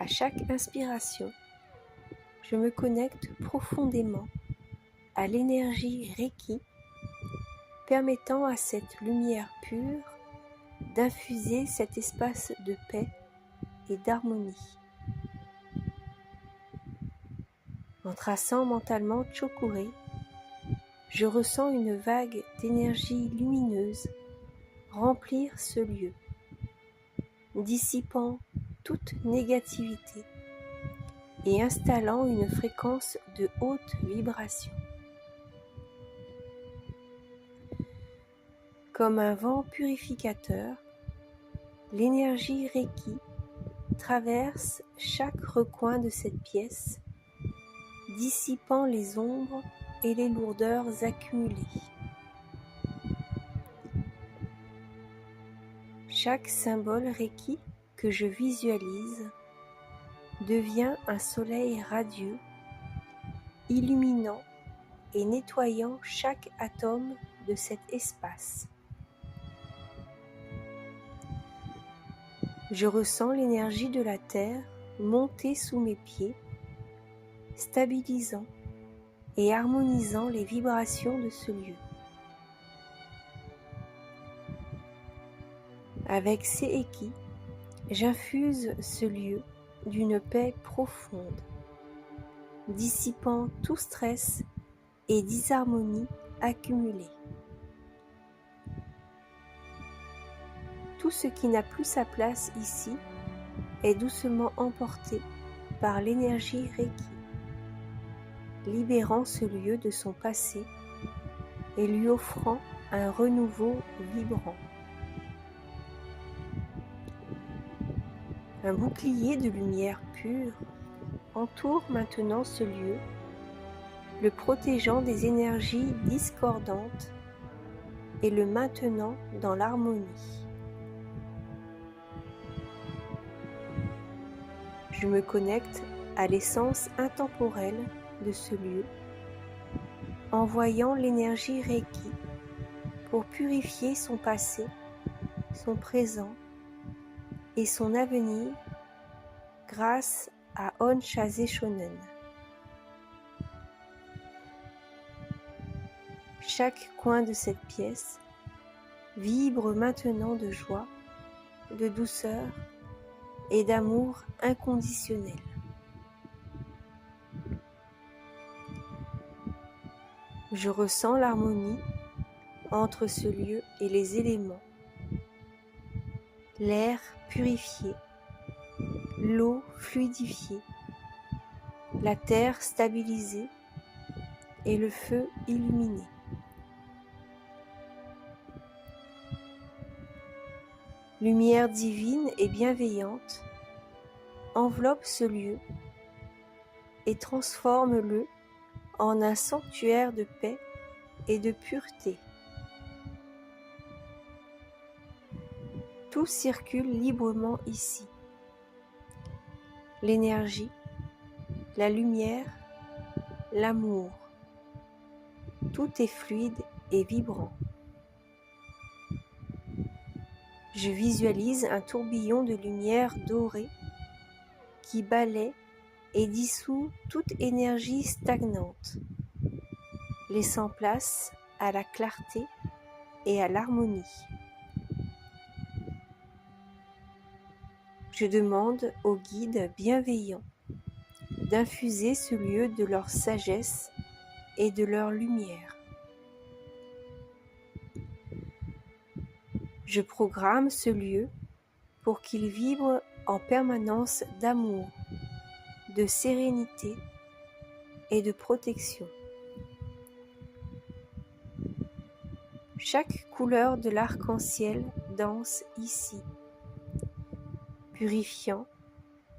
À chaque inspiration, je me connecte profondément à l'énergie Reiki, permettant à cette lumière pure d'infuser cet espace de paix et d'harmonie. En traçant mentalement Chokure, je ressens une vague d'énergie lumineuse remplir ce lieu, dissipant toute négativité et installant une fréquence de haute vibration. Comme un vent purificateur, l'énergie Reiki traverse chaque recoin de cette pièce, dissipant les ombres et les lourdeurs accumulées. Chaque symbole Reiki que je visualise devient un soleil radieux, illuminant et nettoyant chaque atome de cet espace. Je ressens l'énergie de la Terre monter sous mes pieds, stabilisant et harmonisant les vibrations de ce lieu. Avec Seiki, j'infuse ce lieu d'une paix profonde, dissipant tout stress et disharmonie accumulée. Tout ce qui n'a plus sa place ici est doucement emporté par l'énergie Reiki, libérant ce lieu de son passé et lui offrant un renouveau vibrant. Un bouclier de lumière pure entoure maintenant ce lieu, le protégeant des énergies discordantes et le maintenant dans l'harmonie. Je me connecte à l'essence intemporelle de ce lieu, envoyant l'énergie Reiki pour purifier son passé, son présent et son avenir grâce à Onchaze Shonen. Chaque coin de cette pièce vibre maintenant de joie, de douceur et d'amour inconditionnel. Je ressens l'harmonie entre ce lieu et les éléments, l'air purifié, l'eau fluidifiée, la terre stabilisée et le feu illuminé. Lumière divine et bienveillante enveloppe ce lieu et transforme-le en un sanctuaire de paix et de pureté. Tout circule librement ici. L'énergie, la lumière, l'amour. Tout est fluide et vibrant. Je visualise un tourbillon de lumière dorée qui balaie et dissout toute énergie stagnante, laissant place à la clarté et à l'harmonie. Je demande aux guides bienveillants d'infuser ce lieu de leur sagesse et de leur lumière. Je programme ce lieu pour qu'il vibre en permanence d'amour, de sérénité et de protection. Chaque couleur de l'arc-en-ciel danse ici, purifiant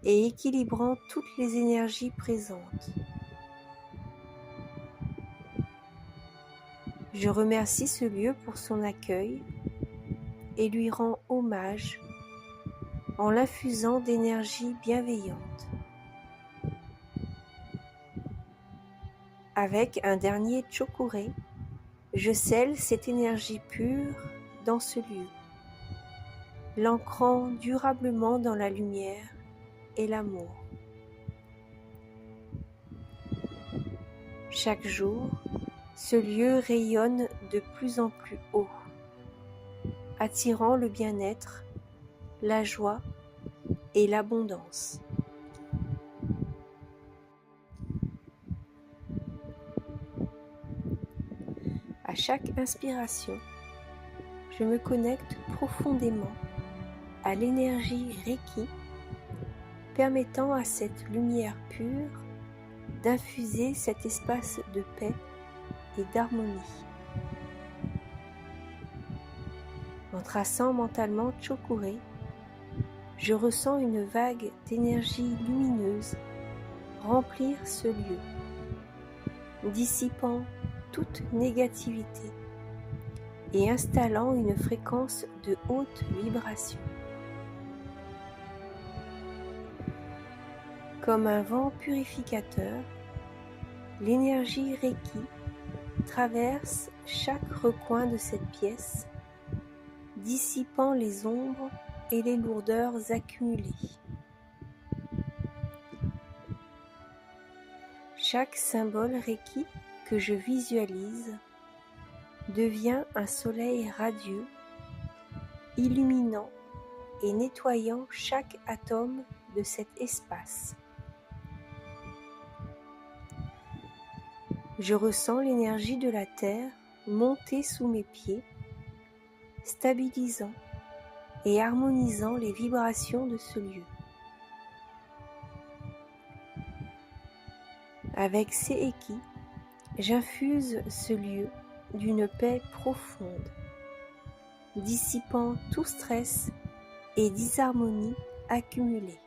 et équilibrant toutes les énergies présentes. Je remercie ce lieu pour son accueil et lui rends hommage en l'infusant d'énergie bienveillante. Avec un dernier Chokure, je scelle cette énergie pure dans ce lieu, l'ancrant durablement dans la lumière et l'amour. Chaque jour, ce lieu rayonne de plus en plus haut, attirant le bien-être, la joie et l'abondance. À chaque inspiration, je me connecte profondément à l'énergie Reiki, permettant à cette lumière pure d'infuser cet espace de paix et d'harmonie. En traçant mentalement Chokure, je ressens une vague d'énergie lumineuse remplir ce lieu, dissipant toute négativité et installant une fréquence de haute vibration. Comme un vent purificateur, l'énergie Reiki traverse chaque recoin de cette pièce, dissipant les ombres et les lourdeurs accumulées. Chaque symbole Reiki que je visualise devient un soleil radieux, illuminant et nettoyant chaque atome de cet espace. Je ressens l'énergie de la terre monter sous mes pieds, stabilisant et harmonisant les vibrations de ce lieu. Avec Seiki, j'infuse ce lieu d'une paix profonde, dissipant tout stress et disharmonie accumulée.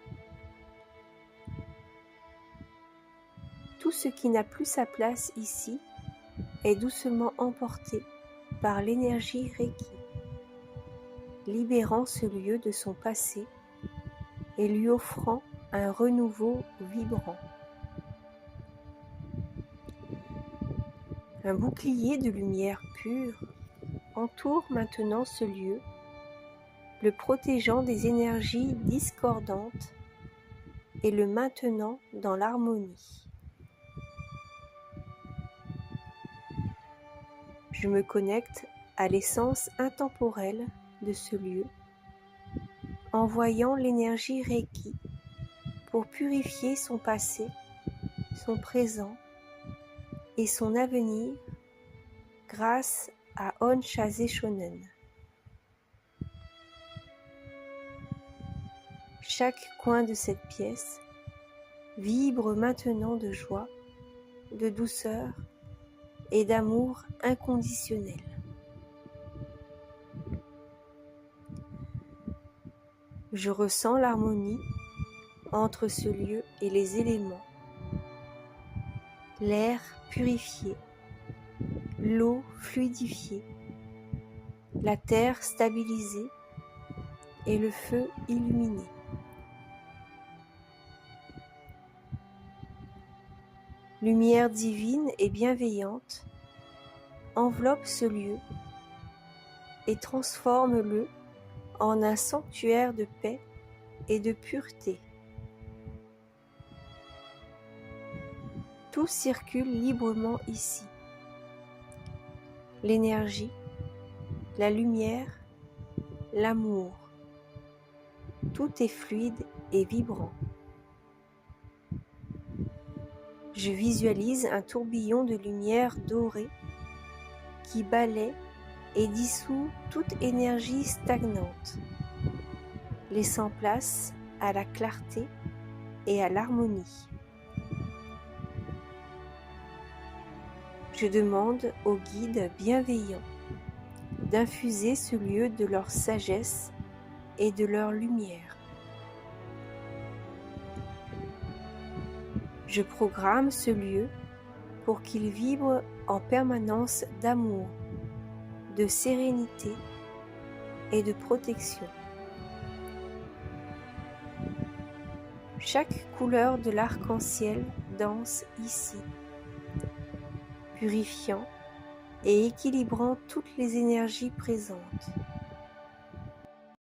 Tout ce qui n'a plus sa place ici est doucement emporté par l'énergie Reiki, libérant ce lieu de son passé et lui offrant un renouveau vibrant. Un bouclier de lumière pure entoure maintenant ce lieu, le protégeant des énergies discordantes et le maintenant dans l'harmonie. Je me connecte à l'essence intemporelle de ce lieu, envoyant l'énergie Reiki pour purifier son passé, son présent et son avenir grâce à On Chaze Shonen. Chaque coin de cette pièce vibre maintenant de joie, de douceur et d'amour inconditionnel. Je ressens l'harmonie entre ce lieu et les éléments, l'air purifié, l'eau fluidifiée, la terre stabilisée et le feu illuminé. Lumière divine et bienveillante enveloppe ce lieu et transforme-le en un sanctuaire de paix et de pureté. Tout circule librement ici. L'énergie, la lumière, l'amour. Tout est fluide et vibrant. Je visualise un tourbillon de lumière dorée qui balaie et dissout toute énergie stagnante, laissant place à la clarté et à l'harmonie. Je demande aux guides bienveillants d'infuser ce lieu de leur sagesse et de leur lumière. Je programme ce lieu pour qu'il vibre en permanence d'amour, de sérénité et de protection. Chaque couleur de l'arc-en-ciel danse ici, purifiant et équilibrant toutes les énergies présentes.